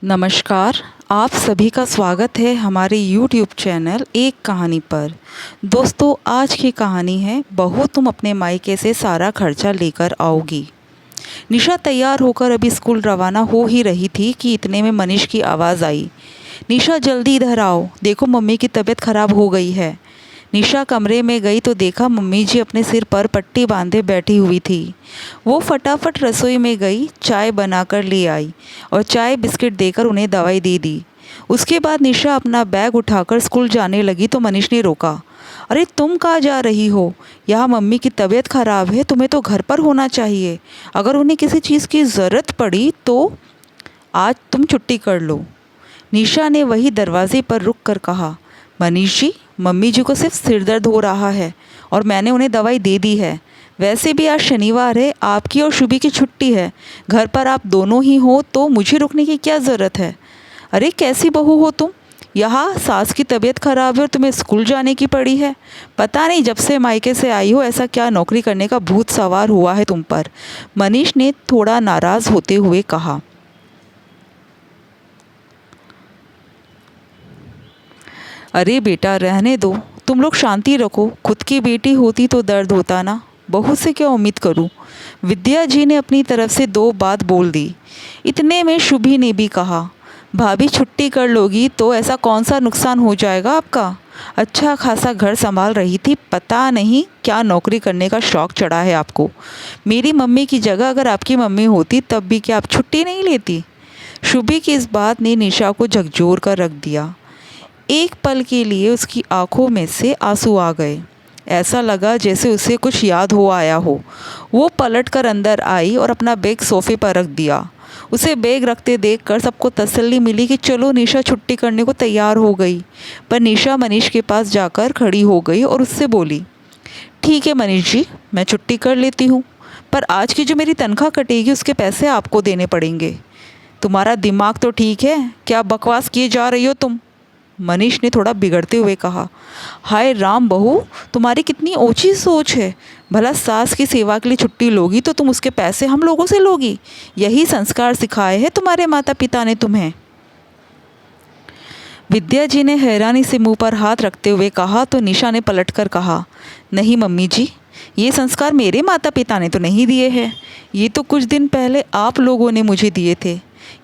नमस्कार। आप सभी का स्वागत है हमारे YouTube चैनल एक कहानी पर। दोस्तों, आज की कहानी है बहू तुम अपने मायके से सारा खर्चा लेकर आओगी। निशा तैयार होकर अभी स्कूल रवाना हो ही रही थी कि इतने में मनीष की आवाज़ आई। निशा जल्दी इधर आओ, देखो मम्मी की तबीयत खराब हो गई है। निशा कमरे में गई तो देखा मम्मी जी अपने सिर पर पट्टी बांधे बैठी हुई थी। वो फटाफट रसोई में गई, चाय बनाकर ले आई और चाय बिस्किट देकर उन्हें दवाई दे दी। उसके बाद निशा अपना बैग उठाकर स्कूल जाने लगी तो मनीष ने रोका। अरे तुम कहाँ जा रही हो? यहाँ मम्मी की तबीयत खराब है, तुम्हें तो घर पर होना चाहिए। अगर उन्हें किसी चीज़ की ज़रूरत पड़ी तो आज तुम छुट्टी कर लो। निशा ने वही दरवाजे पर रुक कर कहा, मनीष जी, मम्मी जी को सिर्फ सिर दर्द हो रहा है और मैंने उन्हें दवाई दे दी है। वैसे भी आज शनिवार है, आपकी और शुभी की छुट्टी है। घर पर आप दोनों ही हो तो मुझे रुकने की क्या ज़रूरत है? अरे कैसी बहू हो तुम? यहाँ सास की तबीयत खराब है और तुम्हें स्कूल जाने की पड़ी है। पता नहीं जब से मायके से आई हो ऐसा क्या नौकरी करने का भूत सवार हुआ है तुम पर। मनीष ने थोड़ा नाराज़ होते हुए कहा। अरे बेटा रहने दो, तुम लोग शांति रखो। खुद की बेटी होती तो दर्द होता ना। बहू से क्या उम्मीद करूं? विद्या जी ने अपनी तरफ से दो बात बोल दी। इतने में शुभी ने भी कहा, भाभी छुट्टी कर लोगी तो ऐसा कौन सा नुकसान हो जाएगा आपका? अच्छा खासा घर संभाल रही थी, पता नहीं क्या नौकरी करने का शौक़ चढ़ा है आपको। मेरी मम्मी की जगह अगर आपकी मम्मी होती तब भी क्या आप छुट्टी नहीं लेती? शुभी की इस बात ने निशा को झकझोर कर रख दिया। एक पल के लिए उसकी आंखों में से आंसू आ गए। ऐसा लगा जैसे उसे कुछ याद हो आया हो। वो पलटकर अंदर आई और अपना बैग सोफे पर रख दिया। उसे बैग रखते देखकर सबको तसल्ली मिली कि चलो निशा छुट्टी करने को तैयार हो गई। पर निशा मनीष के पास जाकर खड़ी हो गई और उससे बोली, ठीक है मनीष जी, मैं छुट्टी कर लेती हूँ, पर आज की जो मेरी तनख्वाह कटेगी उसके पैसे आपको देने पड़ेंगे। तुम्हारा दिमाग तो ठीक है, क्या बकवास किए जा रही हो तुम? मनीष ने थोड़ा बिगड़ते हुए कहा। हाय राम बहू, तुम्हारी कितनी ऊंची सोच है। भला सास की सेवा के लिए छुट्टी लोगी तो तुम उसके पैसे हम लोगों से लोगी? यही संस्कार सिखाए हैं तुम्हारे माता पिता ने तुम्हें? विद्या जी ने हैरानी से मुंह पर हाथ रखते हुए कहा तो निशा ने पलटकर कहा, नहीं मम्मी जी, ये संस्कार मेरे माता पिता ने तो नहीं दिए हैं। ये तो कुछ दिन पहले आप लोगों ने मुझे दिए थे।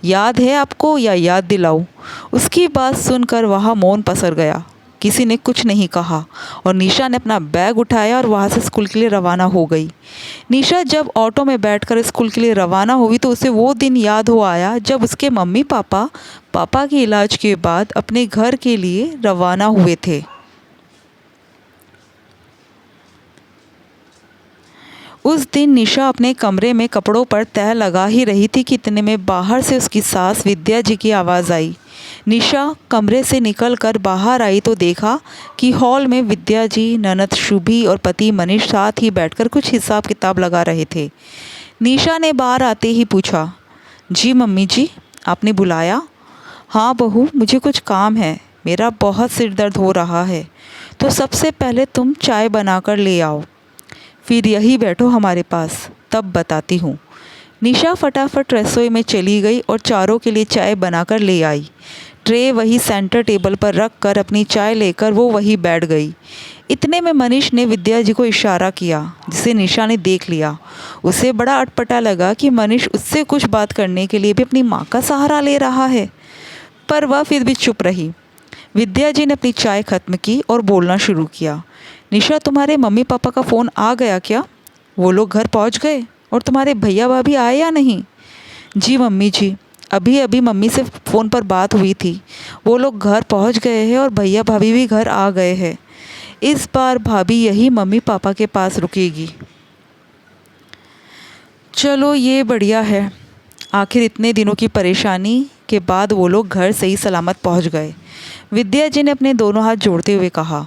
याद है आपको या याद दिलाऊं? उसकी बात सुनकर वहाँ मौन पसर गया। किसी ने कुछ नहीं कहा और निशा ने अपना बैग उठाया और वहाँ से स्कूल के लिए रवाना हो गई। निशा जब ऑटो में बैठकर स्कूल के लिए रवाना हुई तो उसे वो दिन याद हो आया जब उसके मम्मी पापा पापा के इलाज के बाद अपने घर के लिए रवाना हुए थे। उस दिन निशा अपने कमरे में कपड़ों पर तह लगा ही रही थी कि इतने में बाहर से उसकी सास विद्या जी की आवाज़ आई। निशा कमरे से निकलकर बाहर आई तो देखा कि हॉल में विद्या जी, ननद शुभी और पति मनीष साथ ही बैठकर कुछ हिसाब किताब लगा रहे थे। निशा ने बाहर आते ही पूछा, जी मम्मी जी, आपने बुलाया? हाँ बहू, मुझे कुछ काम है, मेरा बहुत सिर दर्द हो रहा है। तो सबसे पहले तुम चाय बनाकर ले आओ, फिर यही बैठो हमारे पास, तब बताती हूँ। निशा फटाफट रसोई में चली गई और चारों के लिए चाय बनाकर ले आई। ट्रे वही सेंटर टेबल पर रख कर अपनी चाय लेकर वो वही बैठ गई। इतने में मनीष ने विद्या जी को इशारा किया, जिसे निशा ने देख लिया। उसे बड़ा अटपटा लगा कि मनीष उससे कुछ बात करने के लिए भी अपनी माँ का सहारा ले रहा है, पर वह फिर भी चुप रही। विद्या जी ने अपनी चाय ख़त्म की और बोलना शुरू किया, निशा तुम्हारे मम्मी पापा का फ़ोन आ गया क्या? वो लोग घर पहुंच गए? और तुम्हारे भैया भाभी आए या नहीं? जी मम्मी जी, अभी अभी मम्मी से फ़ोन पर बात हुई थी। वो लोग घर पहुंच गए हैं और भैया भाभी भी घर आ गए हैं। इस बार भाभी यही मम्मी पापा के पास रुकेगी। चलो ये बढ़िया है, आखिर इतने दिनों की परेशानी के बाद वो लोग घर सही सलामत पहुंच गए। विद्या जी ने अपने दोनों हाथ जोड़ते हुए कहा।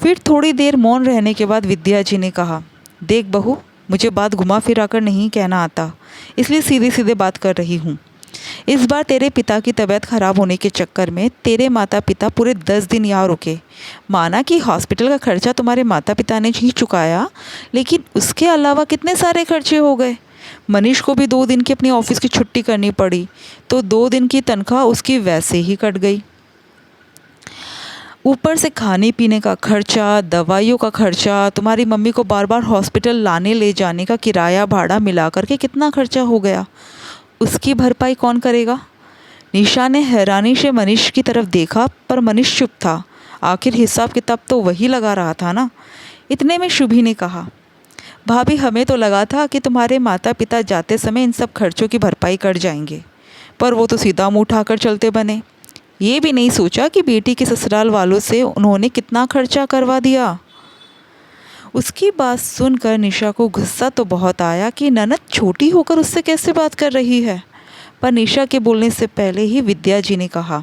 फिर थोड़ी देर मौन रहने के बाद विद्या जी ने कहा, देख बहू, मुझे बात घुमा फिरा कर नहीं कहना आता, इसलिए सीधे सीधे बात कर रही हूँ। इस बार तेरे पिता की तबीयत खराब होने के चक्कर में तेरे माता पिता पूरे 10 दिन यहाँ रुके। माना कि हॉस्पिटल का खर्चा तुम्हारे माता पिता ने ही चुकाया, लेकिन उसके अलावा कितने सारे खर्चे हो गए। मनीष को भी 2 दिन की अपनी ऑफिस की छुट्टी करनी पड़ी, तो 2 दिन की तनख्वाह उसकी वैसे ही कट गई। ऊपर से खाने पीने का खर्चा, दवाइयों का खर्चा, तुम्हारी मम्मी को बार बार हॉस्पिटल लाने ले जाने का किराया भाड़ा मिला करके कितना खर्चा हो गया, उसकी भरपाई कौन करेगा? निशा ने हैरानी से मनीष की तरफ देखा, पर मनीष चुप था। आखिर हिसाब किताब तो वही लगा रहा था ना। इतने में शुभी ने कहा, भाभी हमें तो लगा था कि तुम्हारे माता पिता जाते समय इन सब खर्चों की भरपाई कर जाएंगे, पर वो तो सीधा मुंह उठाकर चलते बने। ये भी नहीं सोचा कि बेटी के ससुराल वालों से उन्होंने कितना खर्चा करवा दिया। उसकी बात सुनकर निशा को गुस्सा तो बहुत आया कि ननद छोटी होकर उससे कैसे बात कर रही है। पर निशा के बोलने से पहले ही विद्या जी ने कहा,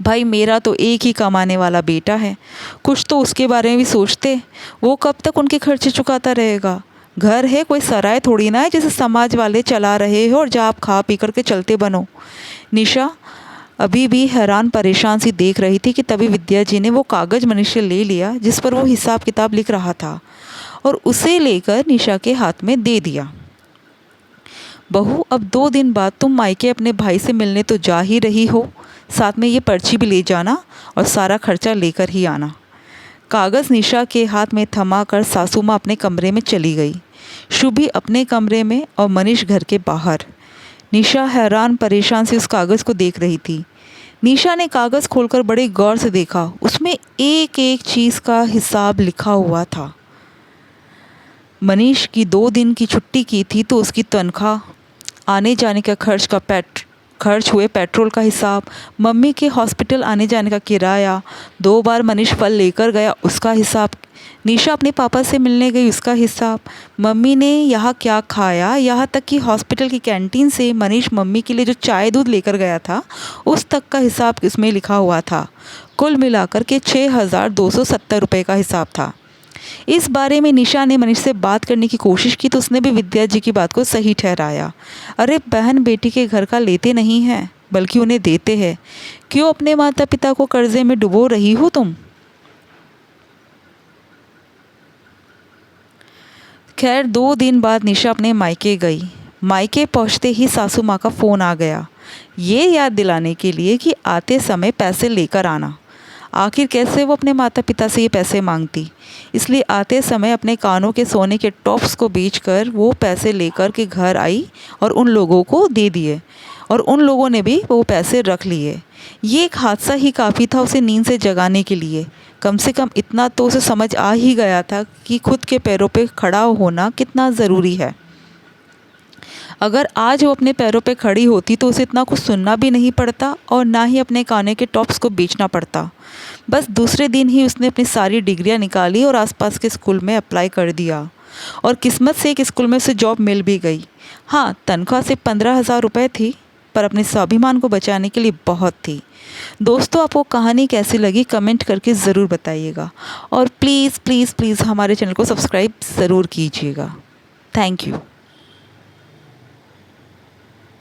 भाई मेरा तो एक ही कमाने वाला बेटा है, कुछ तो उसके बारे में भी सोचते। वो कब तक उनके खर्चे चुकाता रहेगा? घर है, कोई सराय थोड़ी ना है जिसे समाज वाले चला रहे हो और जब आप खा पी करके चलते बनो। निशा अभी भी हैरान परेशान सी देख रही थी कि तभी विद्या जी ने वो कागज़ मनीष से ले लिया जिस पर वो हिसाब किताब लिख रहा था, और उसे लेकर निशा के हाथ में दे दिया। बहू, अब 2 दिन बाद तुम मायके अपने भाई से मिलने तो जा ही रही हो, साथ में ये पर्ची भी ले जाना और सारा खर्चा लेकर ही आना। कागज़ निशा के हाथ में थमा कर सासू माँ अपने कमरे में चली गई। शुभी अपने कमरे में और मनीष घर के बाहर। निशा हैरान परेशान से उस कागज़ को देख रही थी। निशा ने कागज़ खोलकर बड़े गौर से देखा। उसमें एक एक चीज़ का हिसाब लिखा हुआ था। मनीष की 2 दिन की छुट्टी की थी तो उसकी तनख्वाह, आने जाने का खर्च हुए पेट्रोल का हिसाब, मम्मी के हॉस्पिटल आने जाने का किराया, 2 बार मनीष फल लेकर गया उसका हिसाब, निशा अपने पापा से मिलने गई उसका हिसाब, मम्मी ने यहाँ क्या खाया, यहाँ तक कि हॉस्पिटल की कैंटीन से मनीष मम्मी के लिए जो चाय दूध लेकर गया था उस तक का हिसाब इसमें लिखा हुआ था। कुल मिलाकर के 6,270 रुपये का हिसाब था। इस बारे में निशा ने मनीष से बात करने की कोशिश की तो उसने भी विद्या जी की बात को सही ठहराया। अरे बहन बेटी के घर का लेते नहीं हैं बल्कि उन्हें देते हैं। क्यों अपने माता पिता को कर्जे में डुबो रही हो तुम? खैर 2 दिन बाद निशा अपने मायके गई। मायके पहुंचते ही सासू माँ का फ़ोन आ गया, ये याद दिलाने के लिए कि आते समय पैसे लेकर आना। आखिर कैसे वो अपने माता पिता से ये पैसे मांगती, इसलिए आते समय अपने कानों के सोने के टॉप्स को बेचकर वो पैसे लेकर के घर आई और उन लोगों को दे दिए, और उन लोगों ने भी वो पैसे रख लिए। ये एक हादसा ही काफ़ी था उसे नींद से जगाने के लिए। कम से कम इतना तो उसे समझ आ ही गया था कि खुद के पैरों पे खड़ा होना कितना ज़रूरी है। अगर आज वो अपने पैरों पे खड़ी होती तो उसे इतना कुछ सुनना भी नहीं पड़ता और ना ही अपने काने के टॉप्स को बेचना पड़ता। बस दूसरे दिन ही उसने अपनी सारी डिग्रियां निकाली और आसपास के स्कूल में अप्लाई कर दिया, और किस्मत से एक स्कूल में उसे जॉब मिल भी गई। हाँ, तनख्वाह सिर्फ 15,000 रुपये थी, पर अपने स्वाभिमान को बचाने के लिए बहुत थी। दोस्तों, आपको कहानी कैसी लगी कमेंट करके ज़रूर बताइएगा, और प्लीज़ प्लीज़ प्लीज़ हमारे चैनल को सब्सक्राइब ज़रूर कीजिएगा। Thank you.